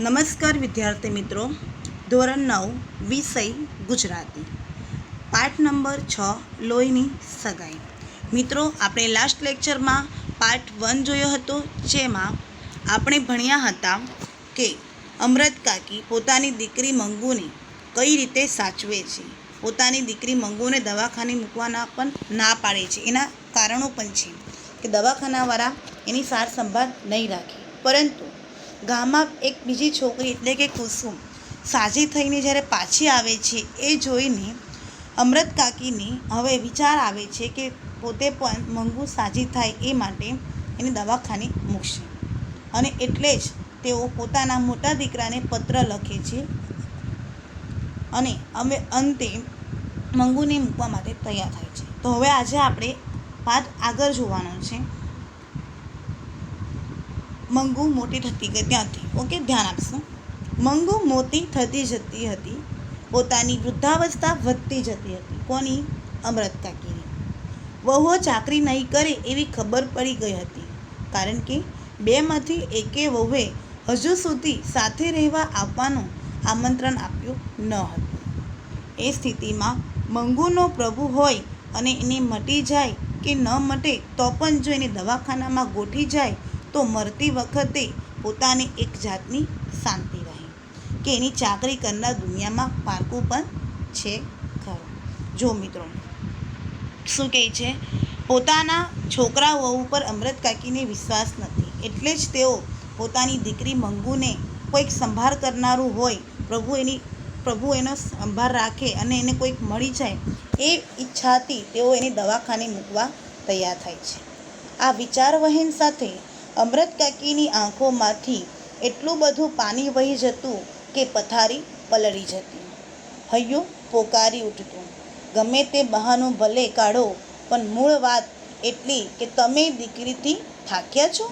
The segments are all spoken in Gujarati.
નમસ્કાર વિદ્યાર્થી મિત્રો, ધોરણ 9 વિષય ગુજરાતી, પાઠ નંબર 6 લોહીની સગાઈ. મિત્રો, આપણે લાસ્ટ લેક્ચરમાં પાર્ટ 1 જોયો હતો, જેમાં આપણે ભણ્યા હતા કે અમરત કાકી પોતાની દીકરી મંગુને કઈ રીતે સાચવે છે. પોતાની દીકરી મંગુને દવાખાને મૂકવાના પણ ના પાડે છે. એના કારણો પણ છે કે દવાખાનાવાળા એની સાર સંભાળ નહીં રાખે. પરંતુ ગામમાં એક બીજી છોકરી એટલે કે કુસુમ સાજી થઈને જ્યારે પાછી આવે છે, એ જોઈને અમરત કાકીને હવે વિચાર આવે છે કે પોતે પણ મંગુ સાજી થાય એ માટે એને દવાખાને મૂકશે. અને એટલે જ તેઓ પોતાના મોટા દીકરાને પત્ર લખે છે અને અમે અંતે મંગુને મૂકવા માટે તૈયાર થાય છે. તો હવે આજે આપણે પાઠ આગળ જોવાનો છે. મંગુ મોટી થતી ગઈ ત્યાંથી. ઓકે, ધ્યાન આપશું. મંગુ મોટી થતી જતી હતી, પોતાની વૃદ્ધાવસ્થા વધતી જતી હતી. કોની? અમરત કાકીની. વહુઓ ચાકરી નહીં કરે એવી ખબર પડી ગઈ હતી, કારણ કે બેમાંથી એકે વહુએ હજુ સુધી સાથે રહેવા આવવાનું આમંત્રણ આપ્યું ન હતું. એ સ્થિતિમાં મંગુનો પ્રભુ હોય અને એને મટી જાય કે ન મટે તો પણ જો એને દવાખાનામાં ગોઠી જાય તો મરતી વખતે પોતાને એક જાતની શાંતિ રહે કે એની ચાકરી કરનાર દુનિયામાં પારકું પણ છે ખરું. જો મિત્રો શું કહે છે, પોતાના છોકરા વહુ પર અમરત કાકીને વિશ્વાસ નથી, એટલે જ તેઓ પોતાની દીકરી મંગુને કોઈક સંભાળ કરનારું હોય, પ્રભુ એનો સંભાળ રાખે અને એને કોઈક મળી જાય, એ ઈચ્છાથી તેઓ એને દવાખાને મૂકવા તૈયાર થાય છે. આ વિચાર વહેણ સાથે અમરત કાકીની આંખોમાંથી એટલું બધું પાણી વહી જતું કે પથારી પલળી જતી. હૈયું પોકારી ઉઠતું. ગમે તે બહાનું ભલે કાઢો, પણ મૂળ વાત એટલી કે તમે દીકરીથી થાક્યા છો.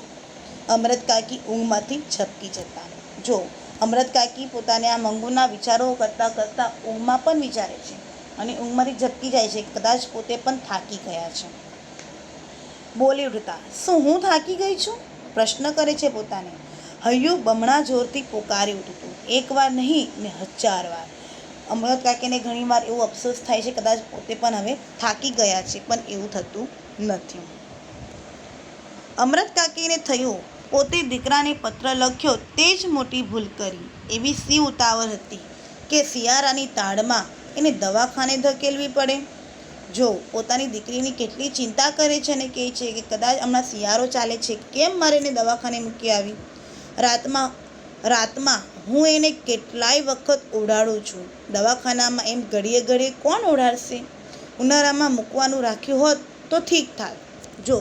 અમરત કાકી ઊંઘમાંથી ઝબકી જતા. જો અમરત કાકી પોતાને આ મંગુના વિચારો કરતાં કરતાં ઊંઘમાં પણ વિચારે છે અને ઊંઘમાંથી ઝબકી જાય છે. કદાચ પોતે પણ થાકી ગયા છે. બોલી ઉઠતા, શું હું થાકી ગઈ છું? પ્રશ્ન કરે છે પોતાને. હૈયું બમણા જોરથી પોકારી ઉઠતું. એકવાર નહીં ને 1000 વાર. અમરત કાકીને ઘણીવાર એવો અફસોસ થાય છે, કદાચ પોતે પણ હવે થાકી ગયા છે, પણ એવું થતું નથી. અમરત કાકીને થયું પોતે દીકરાને પત્ર લખ્યો તે જ મોટી ભૂલ કરી. એવી સી ઉતાવળ હતી કે શિયાળાની તાડમાં એને દવાખાને ધકેલવી પડે. જો પોતાની દીકરીની કેટલી ચિંતા કરે છે અને કહે છે કે કદાચ હમણાં શિયાળો ચાલે છે, કેમ મારે એને દવાખાને મૂકી આવી. રાતમાં હું એને કેટલાય વખત ઓઢાડું છું. દવાખાનામાં એમ ઘડીએ ઘડીએ કોણ ઓઢાડશે? ઉનાળામાં મૂકવાનું રાખ્યું હોત તો ઠીક થાત. જો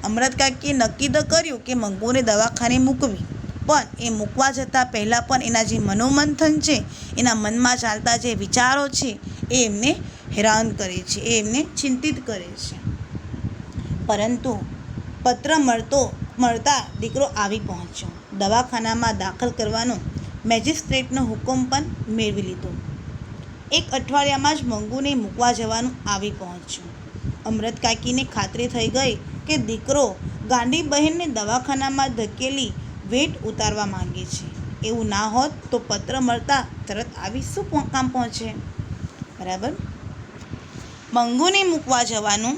અમરત કાકીએ નક્કી તો કર્યું કે મંગુને દવાખાને મૂકવી, પણ એ મૂકવા જતાં પહેલાં પણ એના જે મનોમંથન છે, એના મનમાં ચાલતા જે વિચારો છે, એ એમને હેરાન કરે છે, એ એમને ચિંતિત કરે છે. પરંતુ પત્ર મળતા દીકરો આવી પહોંચ્યો. દવાખાનામાં દાખલ કરવાનો મેજિસ્ટ્રેટનો હુકમ પણ મેળવી લીધો. 1 અઠવાડિયામાં જ મંગુને મૂકવા જવાનું આવી પહોંચ્યું. અમરત કાકીને ખાતરી થઈ ગઈ કે દીકરો ગાંડી બહેનને દવાખાનામાં ધકેલી વેટ ઉતારવા માંગે છે. એવું ના હોત તો પત્ર મળતા તરત આવી શું કામ પહોંચે? બરાબર. મંગુને મૂકવા જવાનું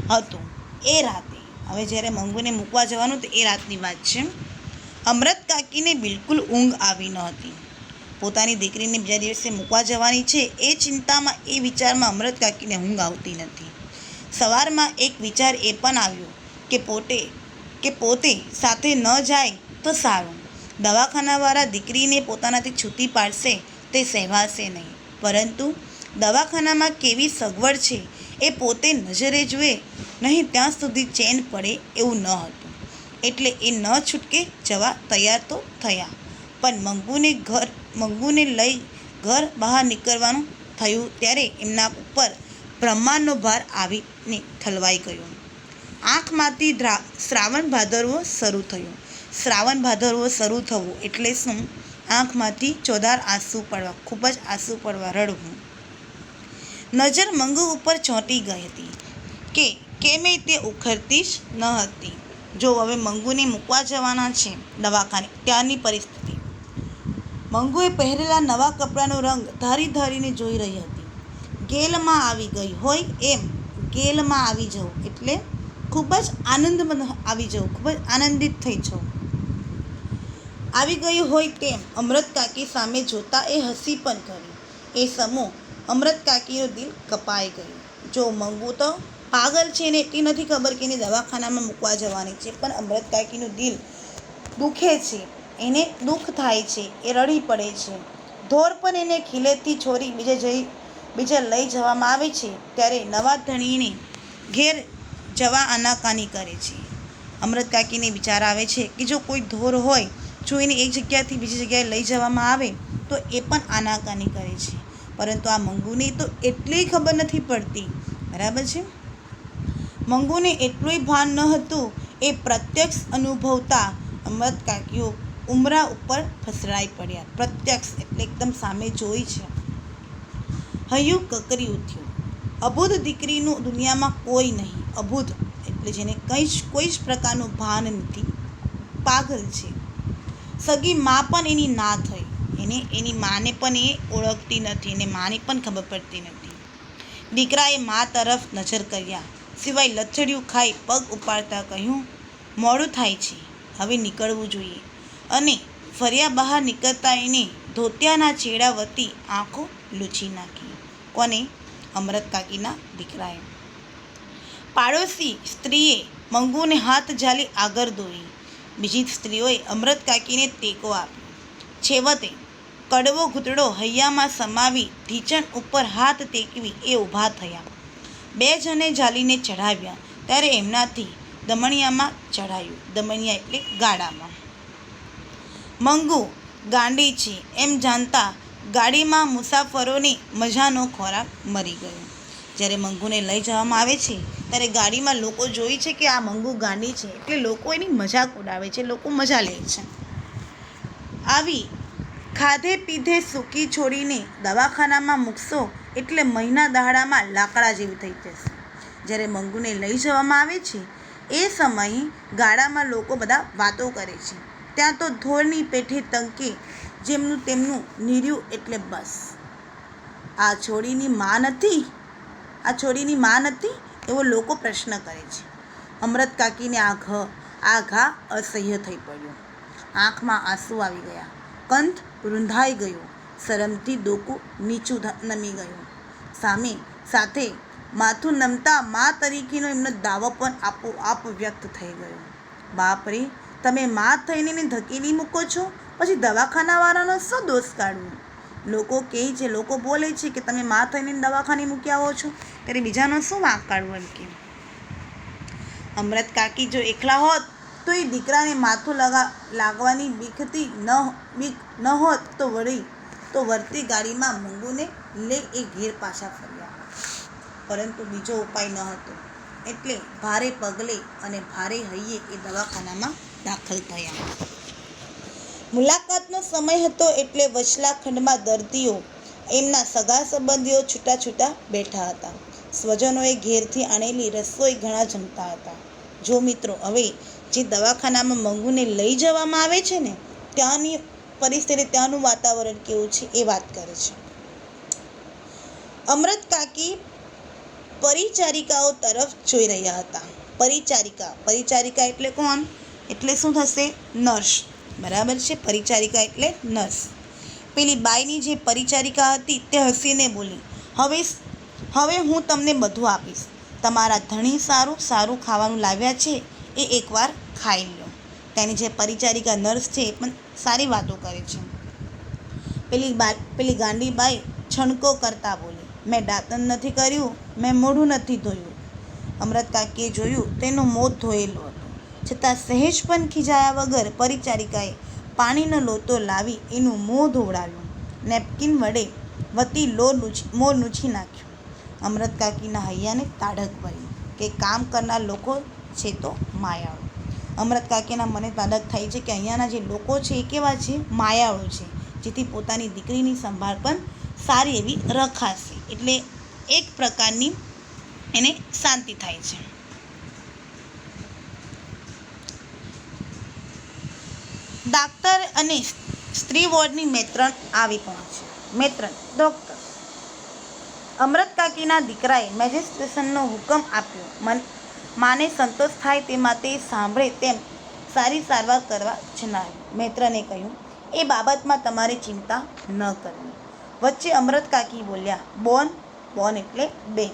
હતું એ રાતે. હવે જ્યારે મંગુને મૂકવા જવાનું તો એ રાતની વાત છે. અમરત કાકીને બિલકુલ ઊંઘ આવી નહોતી. પોતાની દીકરીને બીજા દિવસે મૂકવા જવાની છે એ ચિંતામાં, એ વિચારમાં અમરત કાકીને ઊંઘ આવતી નથી. સવારમાં એક વિચાર એ પણ આવ્યો કે પોતે સાથે ન જાય તો સારું. દવાખાનાવાળા દીકરીને પોતાનાથી છૂટી પાડશે તે સહેવાશે નહીં, પરંતુ દવાખાનામાં કેવી સગવડ છે એ પોતે નજરે જુએ નહીં ત્યાં સુધી ચેન પડે એવું ન હતું. એટલે એ ન છૂટકે જવા તૈયાર તો થયા, પણ મંગુને લઈ ઘર બહાર નીકળવાનું થયું ત્યારે એમના ઉપર બ્રહ્માંડનો ભાર આવીને ઠલવાઈ ગયો. આંખમાંથી શ્રાવણ ભાદરવો શરૂ થયો. શ્રાવણ ભાદરવો શરૂ થવું એટલે શું? આંખમાંથી ચોધાર આંસુ પડવા, ખૂબ જ આંસુ પડવા, રડવું. નજર મંગુ ઉપર ચોંટી ગઈ હતી કે કેમે તે ઉખડતી જ ન હતી. જો હવે મંગુને મૂકવા જવાના છે દવાખાને, ત્યારની પરિસ્થિતિ. મંગુએ પહેરેલા નવા કપડાનો રંગ ધારીને જોઈ રહી હતી. ગેલમાં આવી ગઈ હોય એમ. ગેલમાં આવી જવું એટલે ખૂબ જ આનંદમાં આવી જવું, ખૂબ જ આનંદિત થઈ જવું. આવી ગઈ હોય તેમ અમૃત કાકી સામે જોતા એ હસી પણ કરી. એ સમૂહ અમૃત કાકીનું દિલ કપાઈ ગયું. જો મંગુ તો પાગલ છે ને એટલી નથી ખબર કે એને દવાખાનામાં મૂકવા જવાની છે, પણ અમૃત કાકીનું દિલ દુખે છે, એને દુઃખ થાય છે, એ રડી પડે છે. ધોર પણ એને ખીલેથી છોરી બીજે લઈ જવામાં આવે છે ત્યારે નવા ધણીને ઘેર જવા આનાકાની કરે છે. અમૃત કાકીને વિચાર આવે છે કે જો કોઈ ધોર હોય, જો એને એક જગ્યાથી બીજી જગ્યાએ લઈ જવામાં આવે તો એ પણ આનાકાની કરે છે. પરંતુ આ મંગુને તો એટલી ખબર નથી પડતી, બરાબર છે. મંગુને એટલું ભાન ન હતું. એ પ્રત્યક્ષ અનુભવતા અમૃત કાકીઓ ઉમરા ઉપર ફસડાઈ પડ્યા. પ્રત્યક્ષ એટલે એકદમ સામે જોઈ છે. હૈયું કકરી ઉઠ્યું. અબુધ દીકરીનું દુનિયામાં કોઈ નહીં. અબુધ એટલે જેને કોઈ જ પ્રકારનું ભાન નથી, પાગલ છે. સગી મા પણ એની ના થઈ. એની માને પણ એ ઓળખતી નથી, એને માની પણ ખબર પડતી નથી. દીકરાએ મા તરફ નજર કર્યા સિવાય લથડિયું ખાઈ પગ ઉપાડતા કહ્યું, મોડું થાય છે, હવે નીકળવું જોઈએ. અને ફર્યા બહાર નીકળતા એને ધોતિયાના છેડા વતી આંખો લૂછી નાખી. કોને? અમૃત કાકીના દીકરાએ. પાડોશી સ્ત્રીએ મંગુને હાથ ઝાલી આગળ દોરી. બીજી સ્ત્રીઓએ અમૃત કાકીને ટેકો આપ્યો. છેવટે કડવો ઘૂંટડો હૈયામાં સમાવી ઢીંચણ ઉપર હાથ ટેકવી એ ઊભા થયા. બે જણે ઝાલીને ચઢાવ્યા ત્યારે એમનાથી દમણિયામાં ચઢાયું. દમણિયા એટલે ગાડામાં. મંગુ ગાંડી છે એમ જાણતા ગાડીમાં મુસાફરોની મજાનો ખોરાક મરી ગયો. જ્યારે મંગુને લઈ જવામાં આવે છે ત્યારે ગાડીમાં લોકો જોઈ છે કે આ મંગુ ગાંડી છે, એટલે લોકો એની મજાક ઉડાવે છે, લોકો મજા લે છે. આવી ખાધે પીધે સૂકી છોડીને દવાખાનામાં મૂકશો એટલે મહિના દહાડામાં લાકડા જેવી થઈ જશે. જ્યારે મંગુને લઈ જવામાં આવે છે એ સમયે ગાડામાં લોકો બધા વાતો કરે છે. ત્યાં તો ધોરની પેઠે તંકે જેમનું તેમનું નીર્યું એટલે બસ. આ છોડીની માં નથી એવો લોકો પ્રશ્ન કરે છે. અમૃત કાકીને આ ઘા અસહ્ય થઈ પડ્યો. આંખમાં આંસુ આવી ગયા. કંઠ રૂંધાઈ ગયો. શરમથી ડોકું નીચું નમી ગયું. સાથે માથું નમતા મા તરીકેનો એમનો દાવો પણ આપોઆપ વ્યક્ત થઈ ગયો. બાપરે, તમે મા થઈને એને ધકેલી મૂકો છો, પછી દવાખાનાવાળાનો શું દોષ કાઢવો? લોકો કહે છે, લોકો બોલે છે કે તમે મા થઈને દવાખાને મૂકી આવો છો, ત્યારે બીજાનો શું વાંક કાઢવો? એમ કે અમૃત કાકી જો એકલા હોત તો એ દીકરાને માથું લાગવાની બીક ન હોત તો વળતી ગાડીમાં મંગુને લઈ એ ઘેર પાછા ફર્યા. પરંતુ બીજો ઉપાય ન હતો, એટલે ભારે પગલે અને ભારે હૈયે એ દવાખાનામાં દાખલ થયા. મુલાકાતનો સમય હતો એટલે વચલા ખંડમાં દર્દીઓ, એમના સગા સંબંધીઓ છૂટા બેઠા હતા. સ્વજનોએ ઘેરથી આણેલી રસોઈ ઘણા જમતા હતા. જો મિત્રો, હવે જે દવાખાનામાં મંગુને લઈ જવામાં આવે છે ને, ત્યાંની પરિસ્થિતિ, ત્યાંનું વાતાવરણ કેવું છે એ વાત કરે છે. અમૃત કાકી પરિચારિકાઓ તરફ જોઈ રહ્યા હતા. પરિચારિકા એટલે કોણ? એટલે શું થશે? નર્સ. બરાબર છે. પરિચારિકા એટલે નર્સ. પેલી બાઈની જે પરિચારિકા હતી તે હસીને બોલી, હવે હું તમને બધું આપીશ. તમારા ધણી સારું ખાવાનું લાવ્યા છે, એ એકવાર ખાઈ લો. તેની જે પરિચારિકા નર્સ છે એ પણ સારી વાતો કરે છે. પેલી ગાંડી બાઈ છણકો કરતા બોલી, મેં દાંતણ નથી કર્યું, મેં મોઢું નથી ધોયું. અમૃત કાકીએ જોયું તેનું મોં ધોયેલું હતું, છતાં સહેજ પણ ખીજાયા વગર પરિચારિકાએ પાણીનો લોટો લાવી એનું મોં ધોવડાવ્યું. નેપકિન વતી મોં લૂછી નાખ્યું. અમૃત કાકીના હૈયાને તાડક ભરી કે કામ કરનાર લોકો છે તો માયાળુ. અમૃત કાકીના મને તાડક થાય છે કે અહીંયાના જે લોકો છે એ કેવા છે? માયાળુ છે, જેથી પોતાની દીકરીની સંભાળ પણ સારી એવી રખાશે. એટલે એક પ્રકારની એને શાંતિ થાય છે. દાક્તર અને સ્ત્રી વોર્ડની મેત્રણ આવી પહોંચી. મેત્રણ: ડૉક્ટર, અમરત કાકીના દીકરાએ મેજિસ્ટ્રેશનનો હુકમ આપ્યો. માને સંતોષ થાય તે માટે સાંભળે તેમ સારી સારવાર કરવા જણાવ્યું. મેત્રને કહ્યું, એ બાબતમાં તમારે ચિંતા ન કરવી. વચ્ચે અમરત કાકી બોલ્યા, બોન એટલે બેન.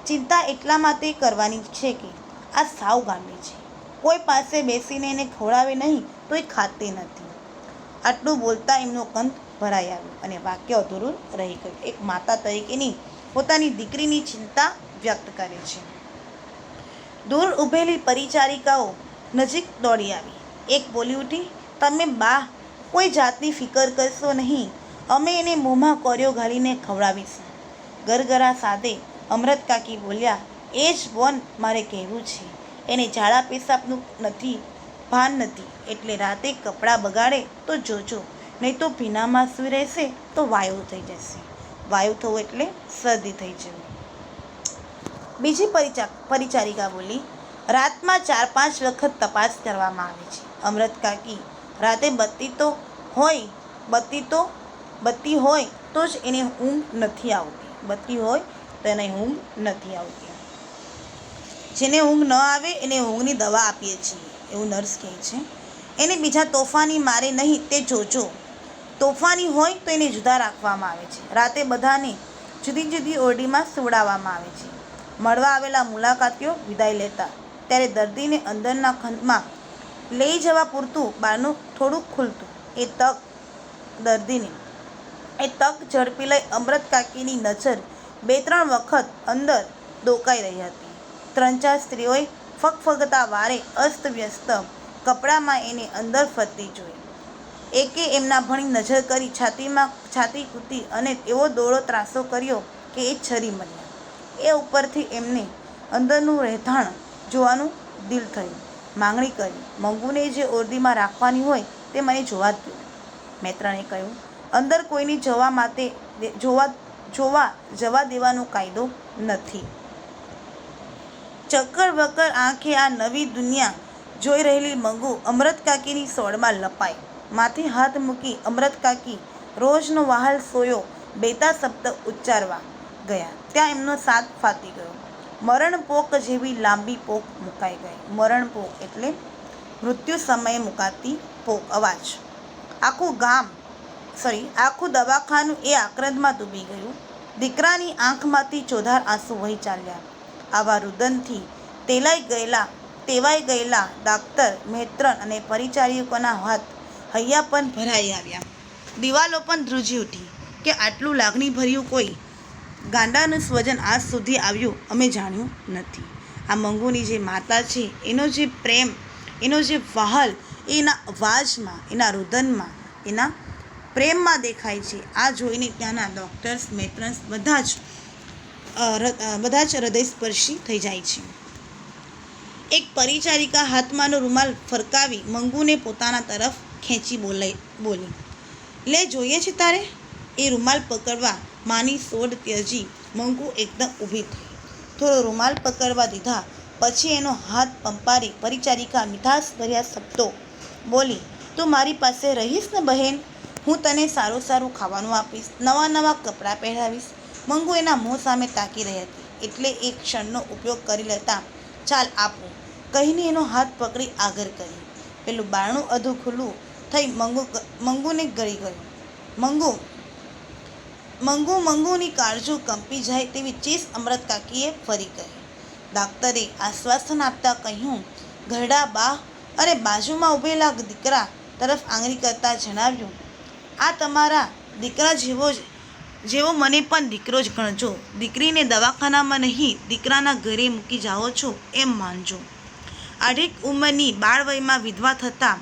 ચિંતા એટલા માટે કરવાની છે કે આ સાવ ગાંડી છે. કોઈ પાસે બેસીને એને ખવડાવે નહીં તો એ ખાતી નથી. આટલું બોલતા એમનો કંઠ ભરાઈ આવ્યો અને વાક્ય અધૂરું રહી ગયું. એક માતા તરીકેની પોતાની દીકરીની ચિંતા વ્યક્ત કરે છે. દૂર ઊભેલી પરિચારિકાઓ નજીક દોડી આવી. એક બોલી ઉઠી, તમે બા કોઈ જાતની ફિકર કરશો નહીં, અમે એને મોંમાં કોર્યો ઘાલીને ખવડાવીશું. ગરગરા સાદે અમરત કાકી બોલ્યા, એ જ બોન મારે કહેવું છે. એને ઝાડા પેશાબનું ભાન નથી, એટલે રાતે કપડાં બગાડે તો જોજો, નહીં તો ભીનામાં સૂઈ રહેશે તો વાયુ થઈ જશે. વાયુ થવું એટલે શરદી થઈ જવું. બીજી પરિચારિકા બોલી, રાતમાં 4-5 વખત તપાસ કરવામાં આવે છે. અમરત કાકી: રાતે બત્તી હોય તો જ એને ઊંઘ નથી આવતી. બત્તી હોય તો એને ઊંઘ નથી આવતી. જેને ઊંઘ ન આવે એને ઊંઘની દવા આપીએ છીએ, એવું નર્સ કહે છે. એને બીજા તોફાની મારે નહીં તે જોજો. તોફાની હોય તો એને જુદા રાખવામાં આવે છે. રાતે બધાને જુદી જુદી ઓરડીમાં સુવડાવવામાં આવે છે. મળવા આવેલા મુલાકાતીઓ વિદાય લેતા ત્યારે દર્દીને અંદરના ખંડમાં લઈ જવા પૂરતું બારણું થોડું ખુલતું. એ તક ઝડપી લઈ અમરત કાકીની નજર 2-3 વખત અંદર ડોકાઈ રહી હતી. 3-4 સ્ત્રીઓએ ફગફગતા વારે અસ્તવ્યસ્ત કપડામાં એને અંદર ફરતી જોઈ. એકે એમના ભણી નજર કરી છાતી કૂટી અને એવો દોડો ત્રાસો કર્યો કે એ છરી મળ્યા. એ ઉપરથી એમને અંદરનું રહેઠાણ જોવાનું દિલ થયું. માંગણી કરી, મંગુને જે ઓરડીમાં રાખવાની હોય તે મને જોવા દો. મેત્રણે કહ્યું, અંદર કોઈની જવા દેવાનો કાયદો નથી. ચક્કર બક્કર આંખે આ નવી દુનિયા જોઈ રહેલી મંગુ અમરત કાકીની સોળમાં લપાઈ. માથે હાથ મૂકી અમરત કાકી રોજનો વહાલ સોયો બેતા શબ્દ ઉચ્ચારવા ગયા ત્યાં એમનો સાથ ફાટી ગયો. મરણ પોક જેવી લાંબી પોક મુકાઈ ગઈ. મરણ પોક એટલે મૃત્યુ સમયે મુકાતી પોક. અવાજ. આખું દવાખાનું એ આક્રંદમાં ડૂબી ગયું. દીકરાની આંખમાંથી ચોધાર આંસુ વહી ચાલ્યા. આવા રુદનથી ટેવાઈ ગયેલા દાક્તર, મેત્રણ અને પરિચારિકોના હાથ હૈયા પણ ભરાઈ આવ્યા. દિવાલો પણ ધ્રુજી ઉઠી કે આટલું લાગણીભર્યું કોઈ ગાંડાનું સ્વજન આજ સુધી આવ્યું અમે જાણ્યું નથી. આ મંગુની જે માતા છે એનો જે પ્રેમ, એનો જે વહાલ એના અવાજમાં, એના રુદનમાં, એના પ્રેમમાં દેખાય છે. આ જોઈને ત્યાંના ડૉક્ટર્સ, મેટ્રન્સ બધા જ હૃદયસ્પર્શી થઈ જાય છે. એક પરિચારિકા હાથમાંનો રૂમાલ ફરકાવી મંગુને પોતાના તરફ ખેંચી બોલી, લે જોઈએ છે તારે? એ રૂમાલ પકડવા માની સોડ ત્યજી મંગુ એકદમ ઊભી થઈ. થોડો રૂમાલ પકડવા દીધા પછી એનો હાથ પંપારી પરિચારિકા મીઠાશભર્યા શબ્દો બોલી, તું મારી પાસે રહીશ ને બહેન? હું તને સારું ખાવાનું આપીશ, નવા કપડાં પહેરાવીશ. મંગુ એના મોં સામે તાકી રહી હતી એટલે એક ક્ષણનો ઉપયોગ કરી લેતા ચાલ આપું કહીને એનો હાથ પકડી આગળ કરી. પેલું બારણું અધું ખુલ્લું થઈ મંગુને ગળી ગયું. મંગુની કાળજું કંપી જાય તેવી ચીસ અમરત કાકીએ ફરી કહી. દાક્તરે આશ્વાસન આપતા કહ્યું, ઘરડા બા અને બાજુમાં ઊભેલા દીકરા તરફ આંગળી કરતાં જણાવ્યું, આ તમારા દીકરા જેવો મને પણ દીકરો જ ગણજો. દીકરીને દવાખાનામાં નહીં દીકરાના ઘરે મૂકી જાઓ છો એમ માનજો. અઢીક ઉંમરની બાળવયમાં વિધવા થતાં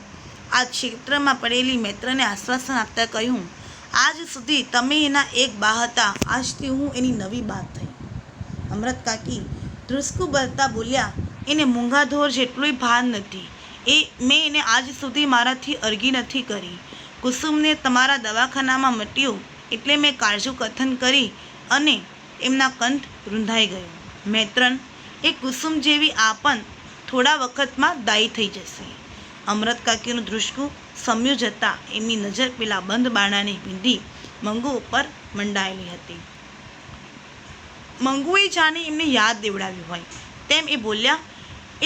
આ ક્ષેત્રમાં પડેલી મેત્રને આશ્વાસન આપતા કહ્યું, આજ સુધી તમે એના એક બા હતા, આજથી હું એની નવી બા થઈ. અમરત કાકી ધ્રુસકું બળતા બોલ્યા, એને મૂંગાધોર જેટલુંય ભાન નથી. મેં એને આજ સુધી મારાથી અરગી નથી કરી. કુસુમને તમારા દવાખાનામાં મટ્યું એટલે મેં કાળજુ કથન કરી અને એમના કંઠ રૂંધાઈ ગયો. મેત્રણ, એ કુસુમ જેવી આ પણ થોડા વખતમાં દાયી થઈ જશે. અમરત કાકીનું દૃષ્કું સમ્યું જતાં એમની નજર પેલા બંધ બારણાની પીંધી મંગુ ઉપર મંડાયેલી હતી. મંગુએ જાણે એમને યાદ દેવડાવ્યું હોય તેમ એ બોલ્યા,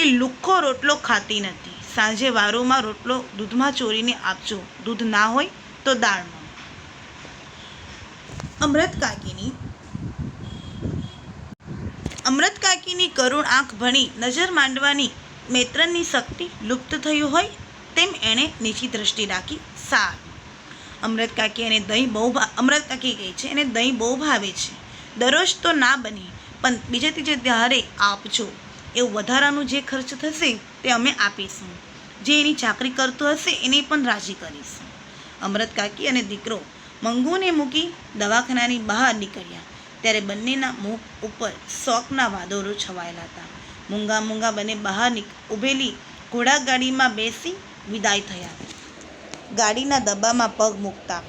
એ લુખ્ખો રોટલો ખાતી નથી. સાંજે વારોમાં રોટલો દૂધમાં ચોરીને આપજો. દૂધ ના હોય તો દાળમાં. અમરત કાકીની કરુણ આંખ ભણી નજર માંડવાની મૈત્રનની શક્તિ લુપ્ત થયું હોય તેમ એણે નીચી દ્રષ્ટિ રાખી. સારું. અમરત કાકી કહે છે એને દહીં બહુ ભાવે છે. દરરોજ તો ના બને, પણ બીજે ત્રીજે દાડે આપજો. એવું વધારાનું જે ખર્ચ થશે તે અમે આપીશું. જે એની ચાકરી કરતો હશે એને પણ રાજી કરીશું. અમરત કાકી અને દીકરો મંગુને મૂકી દવાખાનાની બહાર નીકળ્યા ત્યારે બંનેના મુખ ઉપર શોકના વાદળો છવાયેલા હતા. મૂંગા બંને બહાર ઊભેલી ઘોડાગાડીમાં બેસી વિદાય થયા. ગાડીના ડબ્બામાં પગ મૂકતા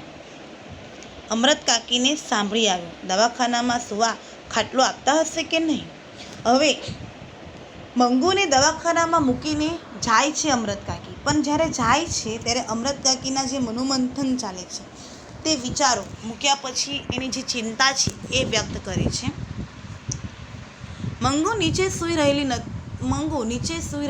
અમરત કાકીને સાંભળી આવ્યું, દવાખાનામાં સુવા ખાટલો આપતા હશે કે નહીં. હવે મંગુને દવાખાનામાં મૂકીને જાય છે અમરત કાકી, પણ જ્યારે જાય છે ત્યારે અમરત કાકીના જે મનોમંથન ચાલે છે તે વિચારો મૂક્યા પછી એની જે ચિંતા છે એ વ્યક્ત કરે છે. મંગુ નીચે સૂઈ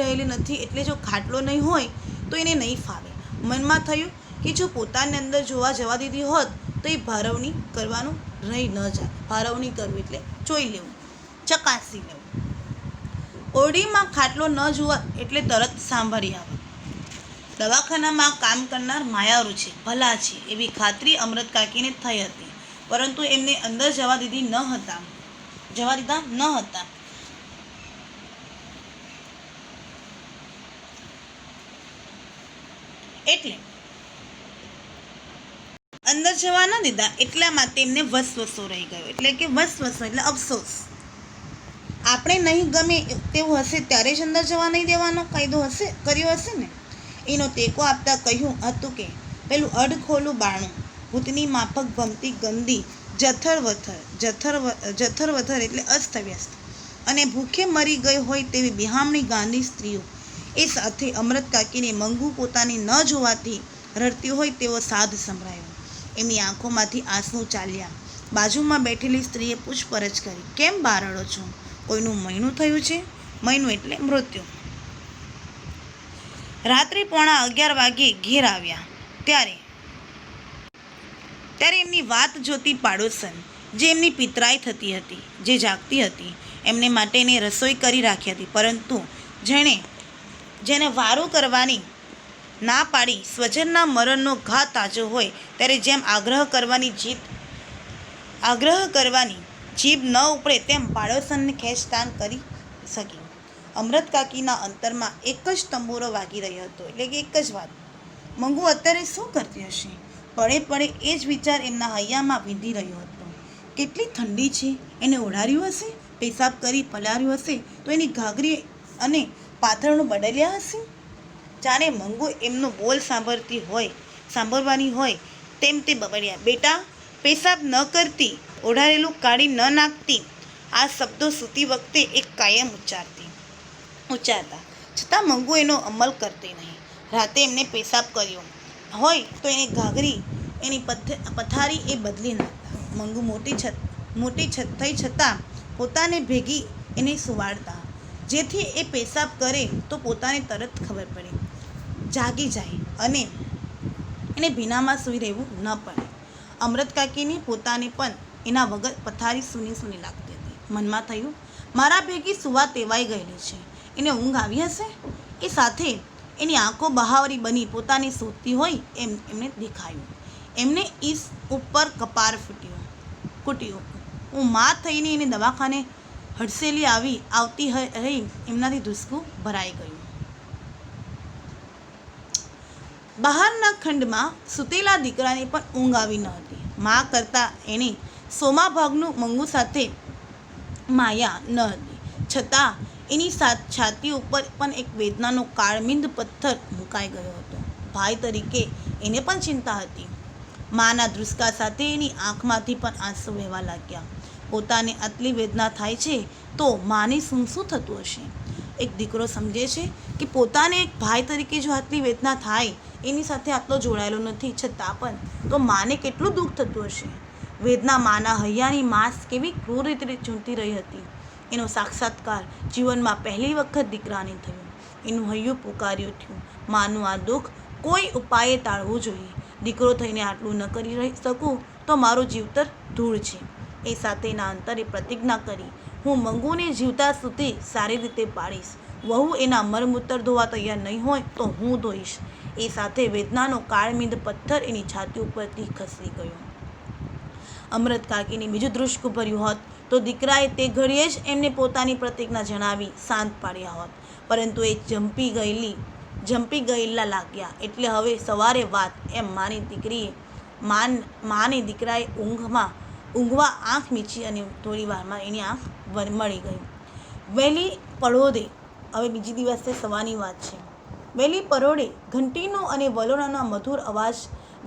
રહેલી નથી એટલે જો ખાટલો નહીં હોય તો એને નહીં ફાવે. મનમાં થયું કે જો પોતાની અંદર જોવા જવા દીધી હોત તો એ ભારવણી કરવાનું રહી ન જાય. ભારવણી કરવું એટલે જોઈ લેવું, ચકાસી લેવું. ઓરડીમાં ખાટલો ન જોવા એટલે તરત સાંભળી આવે. દવાખાનામાં કામ કરનાર માયારું છે, ભલા છે એવી ખાતરી અમરત કાકીને થઈ હતી, પરંતુ એમને અંદર જવા દીધા ન હતા. એટલે અંદર જવા ન દીધા એટલામાં તેમને વસવસો રહી ગયો. એટલે કે વસવસો એટલે અફસોસ. આપણે નહીં ગમે તેવું હશે ત્યારે જ અંદર જવા નહીં દેવાનો કાયદો કર્યો હશે ને. એનો ટેકો આપતા કહ્યું હતું કે પેલું અડખોલું બારણું ભૂતની માફક ભમતી ગંદી જથરવથર એટલે અસ્તવ્યસ્ત અને ભૂખે મરી ગઈ હોય તેવી બિહામણી ગાંધી સ્ત્રીઓ. એ સાથે અમરત કાકીને મંગુ પોતાની ન જોવાથી રડતી હોય તેવો સાદ સંભળાયો. એમની આંખોમાંથી આંસુ ચાલ્યા. બાજુમાં બેઠેલી સ્ત્રીએ પૂછપરછ કરી, કેમ બહાર રડો છો? કોઈનું મહિનું થયું છે? મહિનું એટલે મૃત્યુ. રાત્રે 11:15 વાગ્યે ઘેર આવ્યા ત્યારે એમની વાત જોતી પાડોશન જે એમની પિતરાઈ થતી હતી, જે જાગતી હતી, એમને માટે એને રસોઈ કરી રાખી હતી, પરંતુ જેને વારો કરવાની ના પાડી સ્વજનના મરણનો ઘા તાજો હોય ત્યારે જેમ આગ્રહ કરવાની જીભ ન ઉપડે તેમ પાડોશનને ખેંચતાણ કરી શકી. અમરત કાકીના અંતરમાં એક જ તંબુરો વાગી રહ્યો હતો, એટલે કે એક જ વાત, મંગુ અત્યારે શું કરતી હશે? પડે એ જ વિચાર એમના હૈયામાં વીંધી રહ્યો હતો. કેટલી ઠંડી છે, એને ઓઢાર્યું હશે, પેશાબ કરી પલાર્યું હશે તો એની ઘાઘરી અને પાથરણું બદલ્યા હશે. જાણે મંગુ એમનું બોલ સાંભળવાની હોય તેમ તે બબડ્યા, બેટા પેશાબ ન કરતી, ઓઢારેલું કાઢી ન નાખતી. આ શબ્દો સૂતી વખતે એક કાયમ ઉચ્ચારતા, છતાં મંગુ એનો અમલ કરતી નહીં. રાતે એમને પેશાબ કર્યો હોય તો એની ઘાઘરી, એની પથારી એ બદલી નાખતા. મંગુ મોટી થઈ છતાં પોતાને ભેગી એને સુવાડતા, જેથી એ પેશાબ કરે તો પોતાને તરત ખબર પડે, જાગી જાય અને એને ભીનામાં સૂઈ રહેવું ન પડે. અમરત કાકીને પોતાને પણ એના વગર પથારી સૂની લાગતી હતી. મનમાં થયું, મારા ભેગી સુવા ટેવાઈ ગયેલી છે, એને ઊંઘ આવી હશે. એ સાથે એની આંખો બહાવરી બની પોતાની સૂતી હોય એમ એમને દેખાયું. એમને ઈસ ઉપર કપાર કૂટ્યું. હું મા થઈને એને દવાખાને હડસેલી આવતી રહી એમનાથી ધુસકું ભરાઈ ગયું. બહારના ખંડમાં સૂતેલા દીકરાને પણ ઊંઘ આવી ન હતી. મા કરતાં એણે 100મા ભાગનું મંગુ સાથે માયા ન હતી, છતાં એની છાતી ઉપર પણ એક વેદનાનો કાળમિંદ પથ્થર મુકાઈ ગયો હતો. ભાઈ તરીકે એને પણ ચિંતા હતી. માના ધ્રુસકા સાથે એની આંખમાંથી પણ આંસુ વહેવા લાગ્યા. પોતાને આટલી વેદના થાય છે તો માને શું થતું હશે? એક દીકરો સમજે છે કે પોતાને એક ભાઈ તરીકે જો આટલી વેદના થાય, એની સાથે આટલો જોડાયેલો નથી છતાં પણ તો માને કેટલું દુઃખ થતું હશે. વેદના માના હૈયાની માંસ કેવી ક્રૂર રીતે ચૂંટી રહી હતી. એનો સાક્ષાત્કાર જીવનમાં પહેલી વખત દીકરાને થયો. એનું હૈયું પુકાર્યું થયું. માનું આ દુઃખ કોઈ ઉપાયે ટાળવું જોઈએ. દીકરો થઈને આટલું ન કરી રહી શકું તો મારું જીવતર ધૂળ છે. એ સાથેના અંતરે પ્રતિજ્ઞા કરી, હું મંગુને જીવતા સુધી સારી રીતે પાડીશ. વહુ એના મરમૂત્ર ધોવા તૈયાર નહીં હોય તો હું ધોઈશ. એ સાથે વેદનાનો કાળમીંદ પથ્થર એની છાતી ઉપરથી ખસી ગયો. અમૃત કાકીને બીજું ધ્રુષ્ક ભર્યું હોત તો દીકરાએ તે ઘડીએ જ એમને પોતાની પ્રતિજ્ઞા જણાવી શાંત પાડ્યા હોત, પરંતુ એ જંપી ગયેલા લાગ્યા. એટલે હવે સવારે વાત એમ માની દીકરાએ ઊંઘવા આંખ મીચી અને થોડી વારમાં એની આંખ મળી ગઈ. વહેલી પરોઢે, હવે બીજી દિવસે સવારની વાત છે, વહેલી પરોઢે ઘંટીનો અને વલોણાનો મધુર અવાજ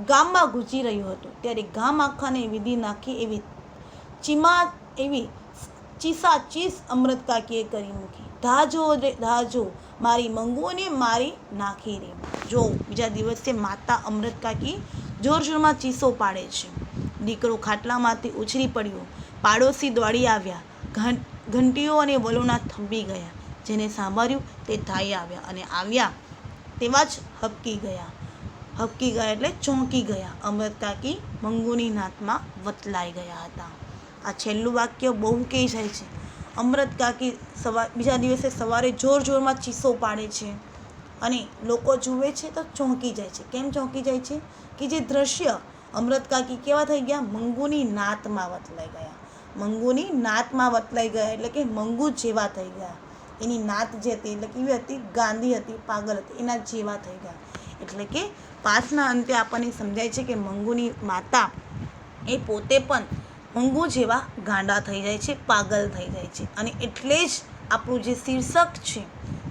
ગામમાં ગુંજી રહ્યો હતો. ત્યારે ગામ આખાને વિધિ નાખી એવી ચીસાચીસ અમૃત કાકીએ કરી મૂકી. ધાજો રે ધાજો, મારી મંગુને મારી નાખી રે. જો બીજા દિવસે માતા અમૃત કાકી જોરમાં ચીસો પાડે છે. દીકરો ખાટલામાંથી ઉછળી પડ્યો. પાડોશી દોડી આવ્યા. ઘંટીઓ અને વલોણા થંભી ગયા. જેને સાંભળ્યું તે ધાઈ આવ્યા અને આવ્યા તેવા જ હબકી ગયા એટલે ચોંકી ગયા. અમૃત કાકી મંગુની નાતમાં વતલાઈ ગયા હતા. આ છેલ્લું વાક્ય બહુ કહી જાય છે. અમૃત કાકી બીજા દિવસે સવારે જોરમાં ચીસો પાડે છે અને લોકો જુએ છે તો ચોંકી જાય છે. કેમ ચોંકી જાય છે? કે જે દ્રશ્ય અમૃત કાકી કેવા થઈ ગયા? મંગુની નાતમાં વતલાઈ ગયા. મંગુની નાતમાં વતલાઈ ગયા એટલે કે મંગુ જેવા થઈ ગયા. એની નાત જે હતી એટલે કેવી હતી? ગાંધી હતી, પાગલ હતી, એના જેવા થઈ ગયા. એટલે કે પાઠના અંતે આપણને સમજાય છે કે મંગુની માતા એ પોતે પણ મંગુ જેવા ગાંડા થઈ જાય છે, પાગલ થઈ જાય છે. અને એટલે જ આપણું જે શીર્ષક છે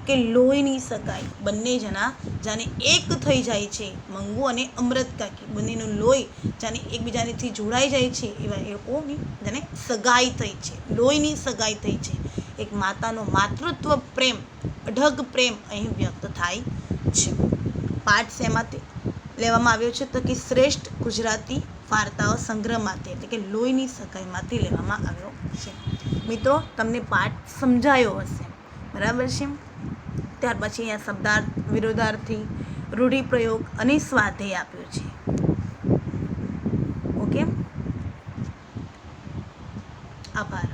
કે લોહીની સગાઈ, બંને જણા જાણે એક થઈ જાય છે. મંગુ અને અમૃત કાકી બંનેનું લોહી જાણે એકબીજાથી જોડાઈ જાય છે, એવા એ લોકોની જાણે સગાઈ થઈ છે, લોહીની સગાઈ થઈ છે. એક માતાનો માતૃત્વ પ્રેમ, અઢગ પ્રેમ અહીં વ્યક્ત થાય છે. પાઠ શેમાંથી લેવામાં આવ્યો છે? તો કે શ્રેષ્ઠ ગુજરાતી વાર્તાઓ સંગ્રહમાંથી, એટલે કે લોહીની સગાઈમાંથી લેવામાં આવ્યો છે. મિત્રો, તમને પાઠ સમજાયો હશે, બરાબર છે? ત્યાર પછી અહીંયા શબ્દાર્થ, વિરોધાર્થી, રૂઢિપ્રયોગ અને સ્વાધ્યાય આપ્યો છે. ઓકે, આભાર.